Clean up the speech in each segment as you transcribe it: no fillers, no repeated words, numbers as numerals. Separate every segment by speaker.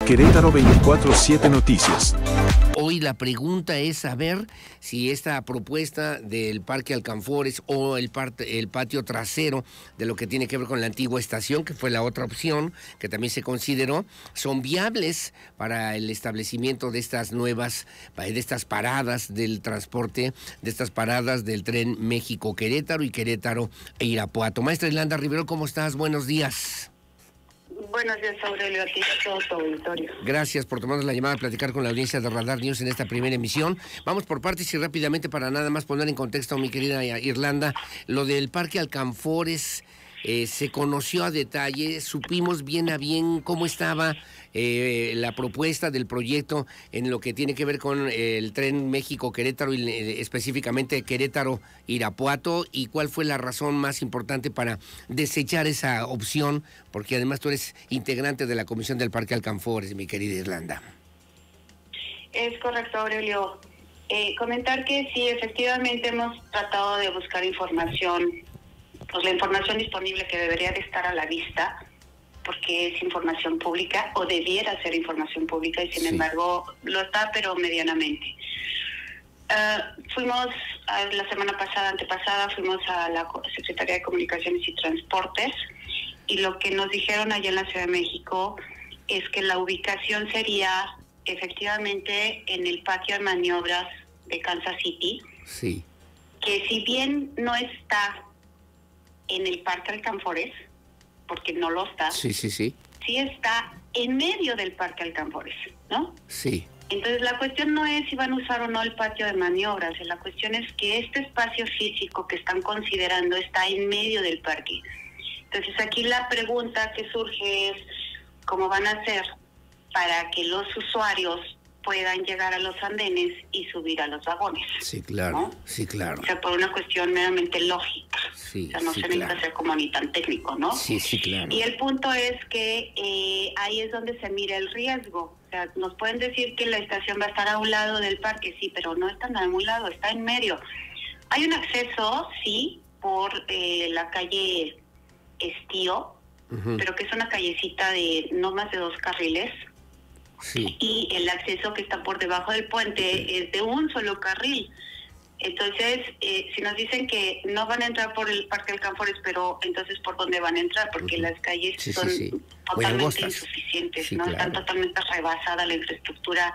Speaker 1: Querétaro 24/7 Noticias.
Speaker 2: Hoy la pregunta es saber si esta propuesta del Parque Alcanfores o el patio trasero de lo que tiene que ver con la antigua estación, que fue la otra opción que también se consideró, son viables para el establecimiento de estas nuevas, de estas paradas del transporte, de estas paradas del tren México-Querétaro y Querétaro-Irapuato. Maestra Irlanda Rivero, ¿cómo estás? Buenos días.
Speaker 3: Buenos días, Aurelio, aquí todo tu auditorio.
Speaker 2: Gracias por tomarnos la llamada a platicar con la audiencia de Radar News en esta primera emisión. Vamos por partes y rápidamente para nada más poner en contexto, mi querida Irlanda, lo del Parque Alcanfores. Se conoció a detalle, supimos bien a bien cómo estaba la propuesta del proyecto en lo que tiene que ver con el tren México-Querétaro y específicamente Querétaro-Irapuato, y cuál fue la razón más importante para desechar esa opción, porque además tú eres integrante de la Comisión del Parque Alcanfores, mi querida Irlanda.
Speaker 3: Es correcto, Aurelio. Comentar que sí, efectivamente hemos tratado de buscar información, pues la información disponible que debería de estar a la vista, porque es información pública o debiera ser información pública y sin embargo lo está, pero medianamente. Fuimos la semana pasada, antepasada, fuimos a la Secretaría de Comunicaciones y Transportes y lo que nos dijeron allá en la Ciudad de México es que la ubicación sería efectivamente en el patio de maniobras de Kansas City, que si bien no está en el Parque Alcanfores, porque no lo está, sí está en medio del Parque Alcanfores, ¿no?
Speaker 2: Sí.
Speaker 3: Entonces la cuestión no es si van a usar o no el patio de maniobras, la cuestión es que este espacio físico que están considerando está en medio del parque. Entonces aquí la pregunta que surge es cómo van a hacer para que los usuarios puedan llegar a los andenes y subir a los vagones.
Speaker 2: Sí, claro, ¿no? Sí, claro.
Speaker 3: O sea, por una cuestión meramente lógica.
Speaker 2: Sí,
Speaker 3: o sea, no se necesita ser como ni tan técnico, ¿no?
Speaker 2: Sí, claro.
Speaker 3: Y el punto es que ahí es donde se mira el riesgo. O sea, nos pueden decir que la estación va a estar a un lado del parque, sí, pero no está a un lado, está en medio. Hay un acceso, sí, por la calle Estío, pero que es una callecita de no más de 2 carriles.
Speaker 2: Sí.
Speaker 3: Y el acceso que está por debajo del puente es de un solo carril. Entonces, si nos dicen que no van a entrar por el Parque Alcanfores, pero entonces ¿por dónde van a entrar? Porque las calles son totalmente insuficientes, ¿no? Claro. Están totalmente rebasada la infraestructura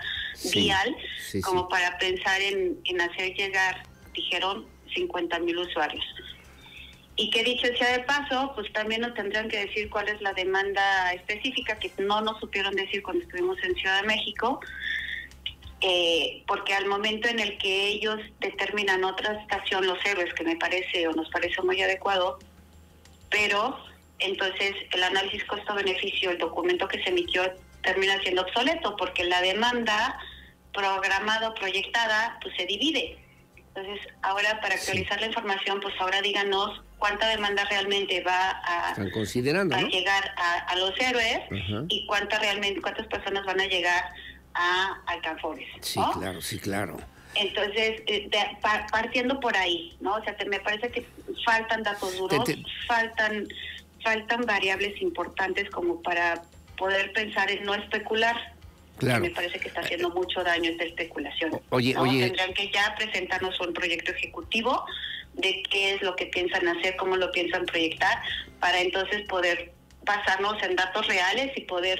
Speaker 3: vial como para pensar en hacer llegar, dijeron, 50,000 usuarios. Y que dicho sea de paso, pues también nos tendrán que decir cuál es la demanda específica, que no nos supieron decir cuando estuvimos en Ciudad de México, porque al momento en el que ellos determinan otra estación, Los Héroes, que me parece o nos parece muy adecuado, pero entonces el análisis costo-beneficio, el documento que se emitió, termina siendo obsoleto, porque la demanda programada o proyectada pues se divide. Entonces, ahora para actualizar la información, pues ahora díganos cuánta demanda realmente va a llegar a Los Héroes y cuántas personas van a llegar a Alcanfores, ¿no?
Speaker 2: Sí, claro.
Speaker 3: Entonces, partiendo por ahí, ¿no? O sea, me parece que faltan datos duros, faltan variables importantes como para poder pensar en no especular.
Speaker 2: Claro.
Speaker 3: Me parece que está haciendo mucho daño esta especulación.
Speaker 2: Oye.
Speaker 3: Tendrán que ya presentarnos un proyecto ejecutivo de qué es lo que piensan hacer, cómo lo piensan proyectar, para entonces poder basarnos en datos reales y poder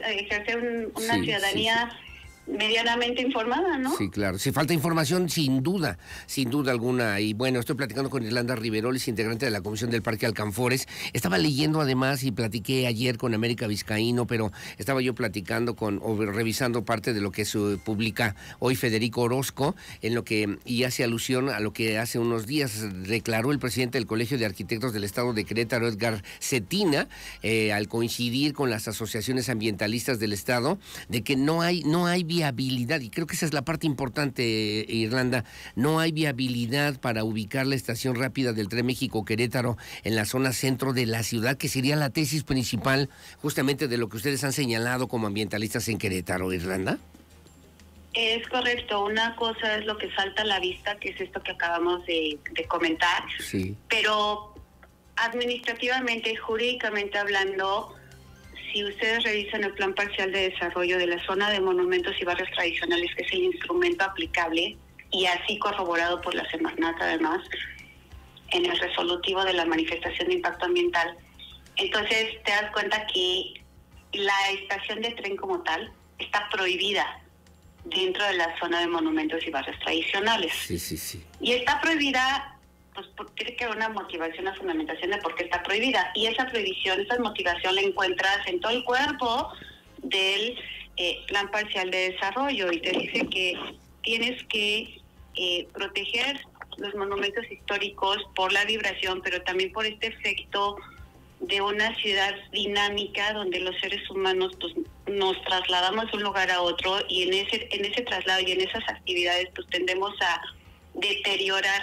Speaker 3: ejercer una ciudadanía medianamente informada, ¿no?
Speaker 2: Sí, claro. Si falta información, sin duda alguna. Y bueno, estoy platicando con Irlanda Riveroles, integrante de la Comisión del Parque Alcanfores. Estaba leyendo además y platiqué ayer con América Vizcaíno, pero estaba yo platicando revisando parte de lo que se publica hoy Federico Orozco, y hace alusión a lo que hace unos días declaró el presidente del Colegio de Arquitectos del Estado de Querétaro, Edgar Cetina, al coincidir con las asociaciones ambientalistas del Estado, de que no hay viabilidad, y creo que esa es la parte importante, Irlanda, no hay viabilidad para ubicar la estación rápida del tren México-Querétaro en la zona centro de la ciudad, que sería la tesis principal justamente de lo que ustedes han señalado como ambientalistas en Querétaro, Irlanda.
Speaker 3: Es correcto, una cosa es lo que salta a la vista, que es esto que acabamos de comentar, pero administrativamente, jurídicamente hablando, si ustedes revisan el Plan Parcial de Desarrollo de la Zona de Monumentos y Barrios Tradicionales, que es el instrumento aplicable, y así corroborado por la Semarnat además, en el resolutivo de la manifestación de impacto ambiental, entonces te das cuenta que la estación de tren como tal está prohibida dentro de la zona de monumentos y barrios tradicionales.
Speaker 2: Sí.
Speaker 3: Y está prohibida, pues tiene que haber una motivación, una fundamentación de por qué está prohibida. Y esa prohibición, esa motivación la encuentras en todo el cuerpo del Plan Parcial de Desarrollo, y te dice que tienes que proteger los monumentos históricos por la vibración, pero también por este efecto de una ciudad dinámica donde los seres humanos pues nos trasladamos de un lugar a otro, y en ese traslado y en esas actividades pues tendemos a deteriorar,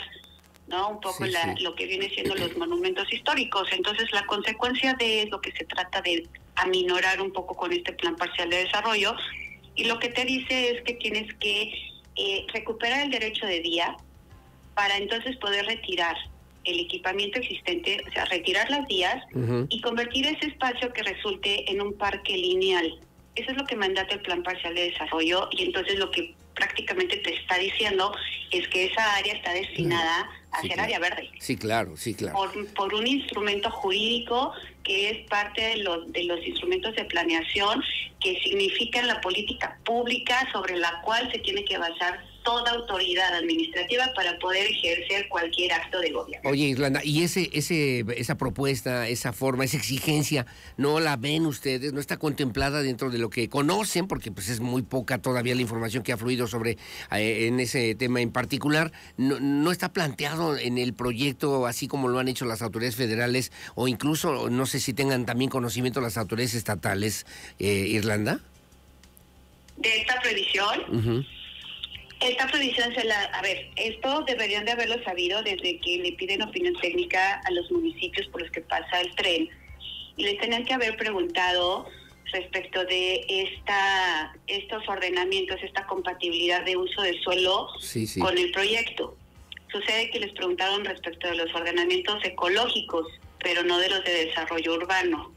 Speaker 3: ¿no?, un poco lo que viene siendo los monumentos históricos. Entonces la consecuencia de lo que se trata de aminorar un poco con este Plan Parcial de Desarrollo, y lo que te dice es que tienes que recuperar el derecho de vía para entonces poder retirar el equipamiento existente, o sea, retirar las vías y convertir ese espacio que resulte en un parque lineal. Eso es lo que mandata el Plan Parcial de Desarrollo, y entonces lo que prácticamente te está diciendo es que esa área está destinada a ser área verde.
Speaker 2: Sí, claro.
Speaker 3: Por un instrumento jurídico que es parte de los instrumentos de planeación que significan la política pública sobre la cual se tiene que basar toda autoridad administrativa para poder ejercer cualquier acto de gobierno.
Speaker 2: Oye, Irlanda, ¿y esa propuesta, esa forma, esa exigencia, no la ven ustedes? ¿No está contemplada dentro de lo que conocen? Porque pues es muy poca todavía la información que ha fluido sobre en ese tema en particular. ¿No está planteado en el proyecto así como lo han hecho las autoridades federales, o incluso no sé si tengan también conocimiento las autoridades estatales, Irlanda?
Speaker 3: ¿De esta prohibición? Esta prohibición esto deberían de haberlo sabido desde que le piden opinión técnica a los municipios por los que pasa el tren, y les tenían que haber preguntado respecto de estos ordenamientos, esta compatibilidad de uso del suelo con el proyecto. Sucede que les preguntaron respecto de los ordenamientos ecológicos, pero no de los de desarrollo urbano.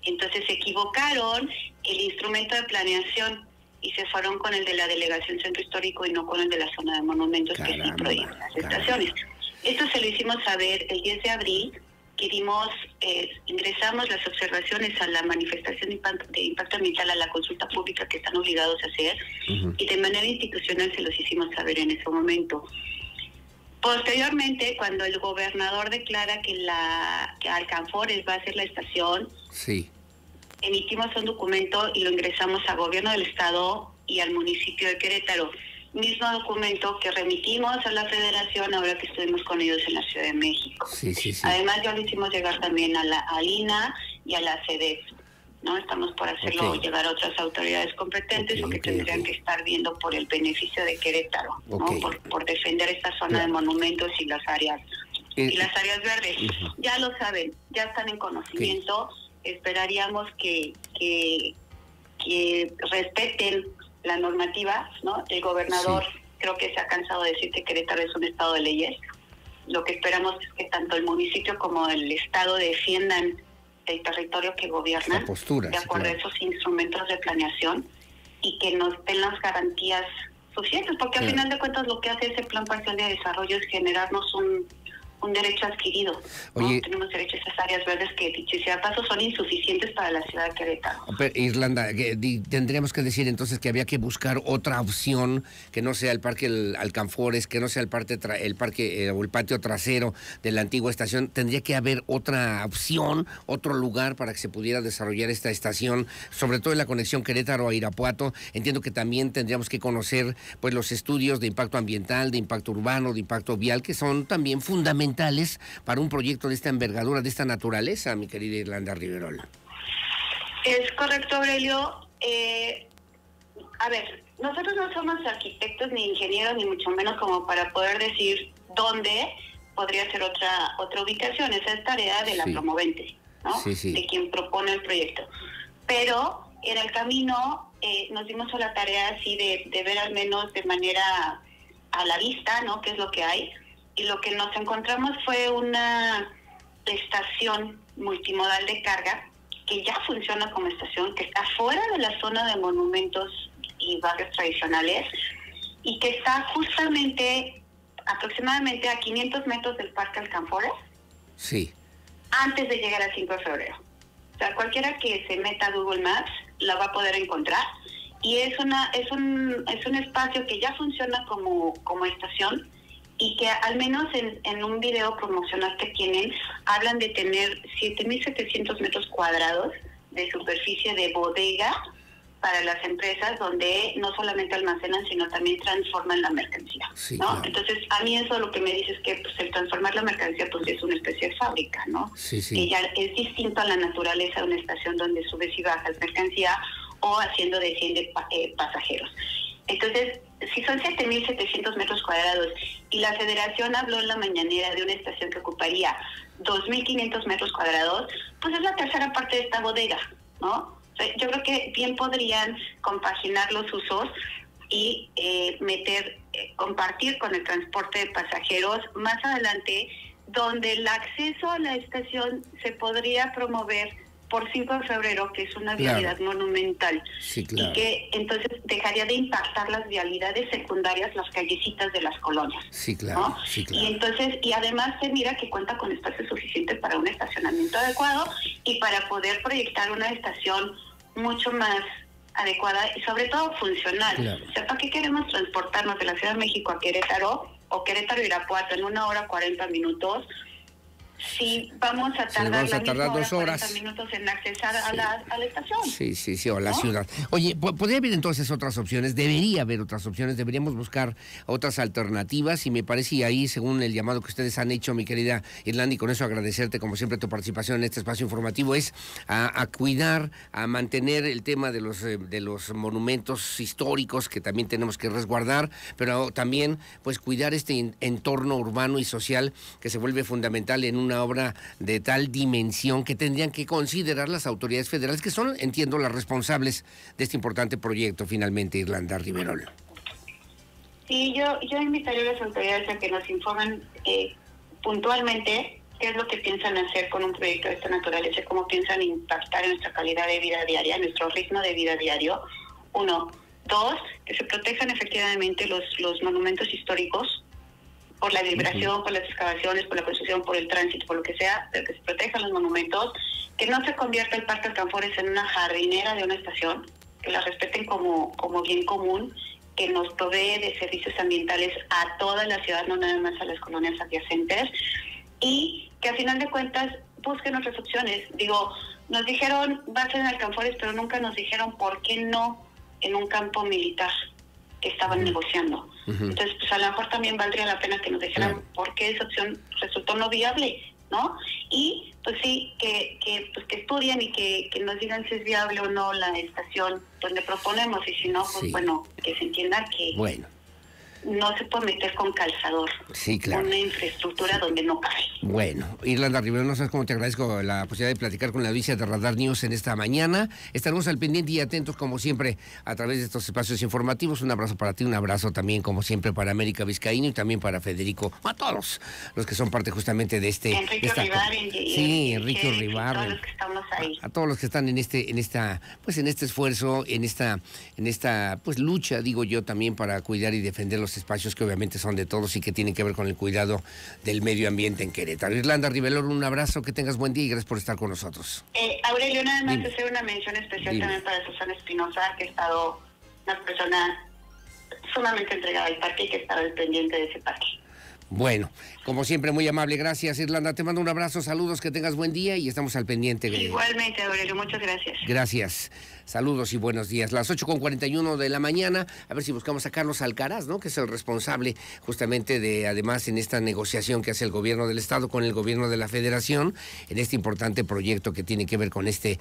Speaker 3: Entonces se equivocaron el instrumento de planeación y se fueron con el de la Delegación Centro Histórico y no con el de la zona de monumentos, que sí prohíben las estaciones. Esto se lo hicimos saber el 10 de abril, que ingresamos las observaciones a la manifestación de impacto ambiental, a la consulta pública que están obligados a hacer, y de manera institucional se los hicimos saber en ese momento. Posteriormente, cuando el gobernador declara que Alcanfores va a ser la estación, emitimos un documento y lo ingresamos al gobierno del estado y al municipio de Querétaro. Mismo documento que remitimos a la federación ahora que estuvimos con ellos en la Ciudad de México. Además ya lo hicimos llegar también a INA y a la CEDEF, ¿no? Estamos por hacerlo llegar a otras autoridades competentes, porque tendrían que estar viendo por el beneficio de Querétaro, ¿no? Por defender esta zona de monumentos y las áreas verdes. Ya lo saben, ya están en conocimiento. Esperaríamos que respeten la normativa, ¿no? El gobernador creo que se ha cansado de decir que Querétaro es un estado de leyes. Lo que esperamos es que tanto el municipio como el estado defiendan el territorio que gobiernan, de acuerdo a esos instrumentos de planeación, y que nos den las garantías suficientes, porque al final de cuentas lo que hace ese Plan Parcial de Desarrollo es generarnos un derecho adquirido. ¿No? Tenemos derecho a esas áreas verdes que, dicho sea de paso, son insuficientes para la ciudad de Querétaro.
Speaker 2: Pero, Irlanda, tendríamos que decir entonces que había que buscar otra opción que no sea el Parque Alcanfores, que no sea el parque o el patio trasero de la antigua estación. Tendría que haber otra opción, otro lugar para que se pudiera desarrollar esta estación, sobre todo en la conexión Querétaro a Irapuato. Entiendo que también tendríamos que conocer pues los estudios de impacto ambiental, de impacto urbano, de impacto vial, que son también fundamentales para un proyecto de esta envergadura, de esta naturaleza, mi querida Irlanda Riverol.
Speaker 3: Es correcto, Aurelio. Nosotros no somos arquitectos ni ingenieros, ni mucho menos como para poder decir dónde podría ser otra ubicación. Esa es tarea de la promovente, ¿no? De quien propone el proyecto. Pero en el camino nos dimos a la tarea así de ver al menos de manera a la vista, ¿no?, qué es lo que hay. Y lo que nos encontramos fue una estación multimodal de carga que ya funciona como estación, que está fuera de la zona de monumentos y barrios tradicionales, y que está justamente aproximadamente a 500 metros del Parque Alcanfores.
Speaker 2: Sí.
Speaker 3: Antes de llegar al 5 de febrero. O sea, cualquiera que se meta a Google Maps la va a poder encontrar. Y es un espacio que ya funciona como estación, y que al menos en un video promocional que tienen, hablan de tener 7.700 metros cuadrados de superficie de bodega para las empresas, donde no solamente almacenan, sino también transforman la mercancía,
Speaker 2: sí,
Speaker 3: ¿no?
Speaker 2: claro.
Speaker 3: Entonces, a mí eso lo que me dice es que pues, el transformar la mercancía pues es una especie de fábrica, ¿no?
Speaker 2: Sí, sí.
Speaker 3: Que ya es distinto a la naturaleza de una estación donde subes y bajas mercancía o haciendo desciende pasajeros. Entonces, si son 7.700 metros cuadrados y la Federación habló en la mañanera de una estación que ocuparía 2.500 metros cuadrados, pues es la tercera parte de esta bodega, ¿no? O sea, yo creo que bien podrían compaginar los usos y compartir con el transporte de pasajeros más adelante, donde el acceso a la estación se podría promover por 5 de febrero, que es una vialidad monumental,
Speaker 2: sí, claro.
Speaker 3: Y que entonces dejaría de impactar las vialidades secundarias, las callecitas de las colonias.
Speaker 2: Sí, claro,
Speaker 3: ¿no?
Speaker 2: sí, claro.
Speaker 3: Y además se mira que cuenta con espacio suficiente para un estacionamiento adecuado y para poder proyectar una estación mucho más adecuada y sobre todo funcional.
Speaker 2: Claro.
Speaker 3: O sea, ¿para qué queremos transportarnos de la Ciudad de México a Querétaro o Querétaro a Irapuato en 1 hora 40 minutos? Sí, vamos a tardar
Speaker 2: 2 horas.
Speaker 3: 40 minutos en accesar a la estación.
Speaker 2: Sí, o a la ciudad. Oye, ¿podría haber entonces otras opciones? Debería haber otras opciones, deberíamos buscar otras alternativas, y me parece, y ahí, según el llamado que ustedes han hecho, mi querida Irlanda, y con eso agradecerte como siempre tu participación en este espacio informativo, es a cuidar, a mantener el tema de los monumentos históricos que también tenemos que resguardar, pero también pues cuidar este entorno urbano y social que se vuelve fundamental en una obra de tal dimensión que tendrían que considerar las autoridades federales, que son, entiendo, las responsables de este importante proyecto, finalmente, Irlanda Riverol.
Speaker 3: Sí, yo invitaría a las autoridades a que nos informen puntualmente qué es lo que piensan hacer con un proyecto de esta naturaleza, cómo piensan impactar en nuestra calidad de vida diaria, en nuestro ritmo de vida diario. 1. 2, que se protejan efectivamente los monumentos históricos por la vibración, por las excavaciones, por la construcción, por el tránsito, por lo que sea, pero que se protejan los monumentos, que no se convierta el Parque Alcanfores en una jardinera de una estación, que la respeten como bien común, que nos provee de servicios ambientales a toda la ciudad, no nada más a las colonias adyacentes, y que a final de cuentas busquen otras opciones. Digo, nos dijeron va a ser en Alcanfores, pero nunca nos dijeron por qué no en un campo militar que estaban negociando. Entonces, pues a lo mejor también valdría la pena que nos dijeran por qué esa opción resultó no viable, ¿no? Y pues sí, que estudien y que nos digan si es viable o no la estación donde proponemos, y si no, pues bueno, que se entienda que no se puede meter con calzador una infraestructura donde no cabe.
Speaker 2: Bueno, Irlanda Rivero, no sabes cómo te agradezco la posibilidad de platicar con la audiencia de Radar News en esta mañana. Estaremos al pendiente y atentos, como siempre, a través de estos espacios informativos. Un abrazo para ti, un abrazo también, como siempre, para América Vizcaíno y también para Federico, a todos los que son parte justamente de este...
Speaker 3: Enrique Rivar.
Speaker 2: Enrique Rivar.
Speaker 3: A todos los que estamos ahí.
Speaker 2: A todos los que están en este esfuerzo, en esta pues lucha, digo yo, también para cuidar y defender los espacios que obviamente son de todos y que tienen que ver con el cuidado del medio ambiente en Querétaro. Irlanda Rivelor, un abrazo, que tengas buen día y gracias por estar con nosotros.
Speaker 3: Aurelio, nada más hacer una mención especial también para Susana Espinosa, que ha estado una persona sumamente entregada al parque y que ha estado al pendiente de ese parque.
Speaker 2: Bueno, como siempre, muy amable. Gracias, Irlanda. Te mando un abrazo, saludos, que tengas buen día y estamos al pendiente.
Speaker 3: Igualmente, Aurelio, muchas gracias.
Speaker 2: Gracias. Saludos y buenos días. Las 8:41 de la mañana. A ver si buscamos a Carlos Alcaraz, ¿no? Que es el responsable justamente de, además, en esta negociación que hace el gobierno del Estado con el gobierno de la Federación, en este importante proyecto que tiene que ver con este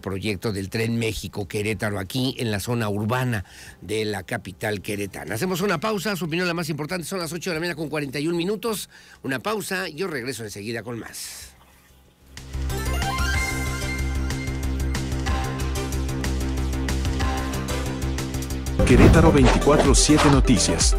Speaker 2: proyecto del Tren México-Querétaro, aquí en la zona urbana de la capital queretana. Hacemos una pausa. Su opinión la más importante. Son las 8 de la mañana con 41 minutos. Una pausa. Yo regreso enseguida con más.
Speaker 1: Querétaro 24/7 Noticias.